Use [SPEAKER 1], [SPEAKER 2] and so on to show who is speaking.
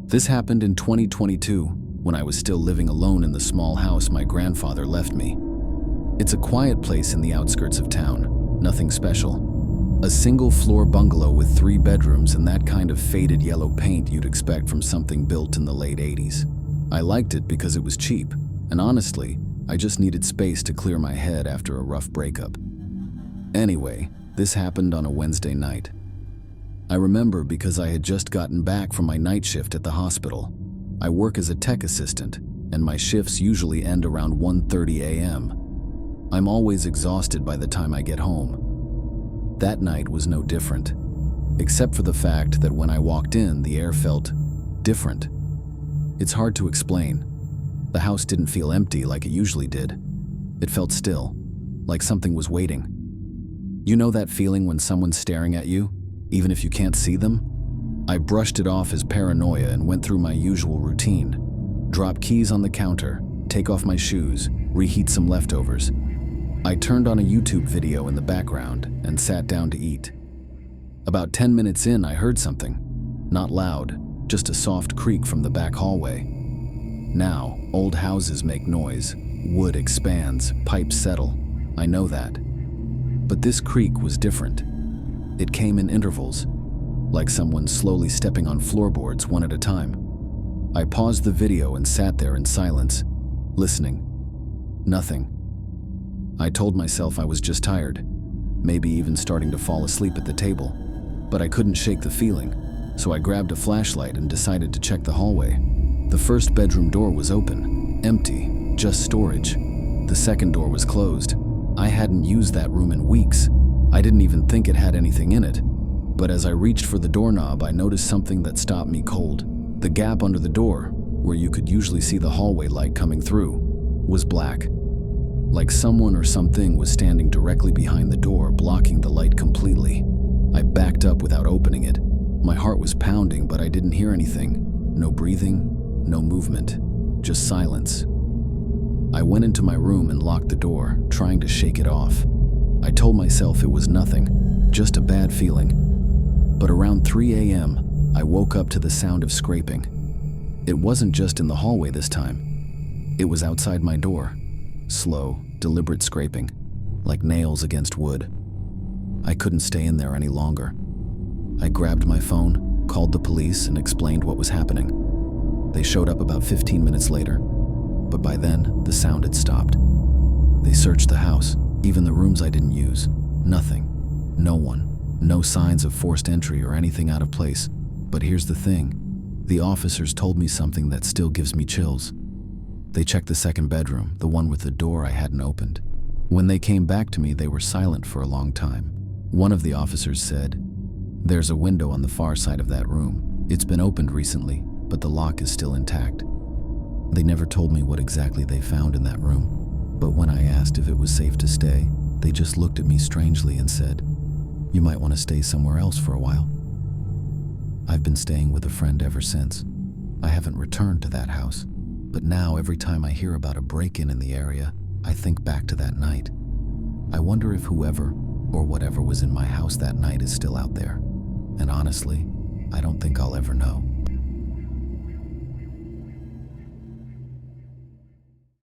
[SPEAKER 1] This happened in 2022, when I was still living alone in the small house my grandfather left me. It's a quiet place in the outskirts of town, nothing special. A single-floor bungalow with 3 bedrooms and that kind of faded yellow paint you'd expect from something built in the late 80s. I liked it because it was cheap, and honestly, I just needed space to clear my head after a rough breakup. Anyway, this happened on a Wednesday night. I remember because I had just gotten back from my night shift at the hospital. I work as a tech assistant, and my shifts usually end around 1:30 a.m. I'm always exhausted by the time I get home. That night was no different, except for the fact that when I walked in, the air felt different. It's hard to explain. The house didn't feel empty like it usually did. It felt still, like something was waiting. You know that feeling when someone's staring at you, even if you can't see them? I brushed it off as paranoia and went through my usual routine. Drop keys on the counter, take off my shoes, reheat some leftovers. I turned on a YouTube video in the background and sat down to eat. About 10 minutes in, I heard something. Not loud, just a soft creak from the back hallway. Now, old houses make noise, wood expands, pipes settle. I know that. But this creak was different. It came in intervals, like someone slowly stepping on floorboards one at a time. I paused the video and sat there in silence, listening. Nothing. I told myself I was just tired, maybe even starting to fall asleep at the table, but I couldn't shake the feeling, so I grabbed a flashlight and decided to check the hallway. The first bedroom door was open, empty, just storage. The second door was closed. I hadn't used that room in weeks. I didn't even think it had anything in it. But as I reached for the doorknob, I noticed something that stopped me cold. The gap under the door, where you could usually see the hallway light coming through, was black. Like someone or something was standing directly behind the door, blocking the light completely. I backed up without opening it. My heart was pounding, but I didn't hear anything. No breathing, no movement, just silence. I went into my room and locked the door, trying to shake it off. I told myself it was nothing, just a bad feeling. But around 3 a.m., I woke up to the sound of scraping. It wasn't just in the hallway this time. It was outside my door. Slow, deliberate scraping, like nails against wood. I couldn't stay in there any longer. I grabbed my phone, called the police, and explained what was happening. They showed up about 15 minutes later, but by then, the sound had stopped. They searched the house, even the rooms I didn't use. Nothing. No one. No signs of forced entry or anything out of place. But here's the thing. The officers told me something that still gives me chills. They checked the second bedroom, the one with the door I hadn't opened. When they came back to me, they were silent for a long time. One of the officers said, "There's a window on the far side of that room. It's been opened recently, but the lock is still intact." They never told me what exactly they found in that room. But when I asked if it was safe to stay, they just looked at me strangely and said, "You might want to stay somewhere else for a while." I've been staying with a friend ever since. I haven't returned to that house, but now every time I hear about a break-in in the area, I think back to that night. I wonder if whoever or whatever was in my house that night is still out there. And honestly, I don't think I'll ever know.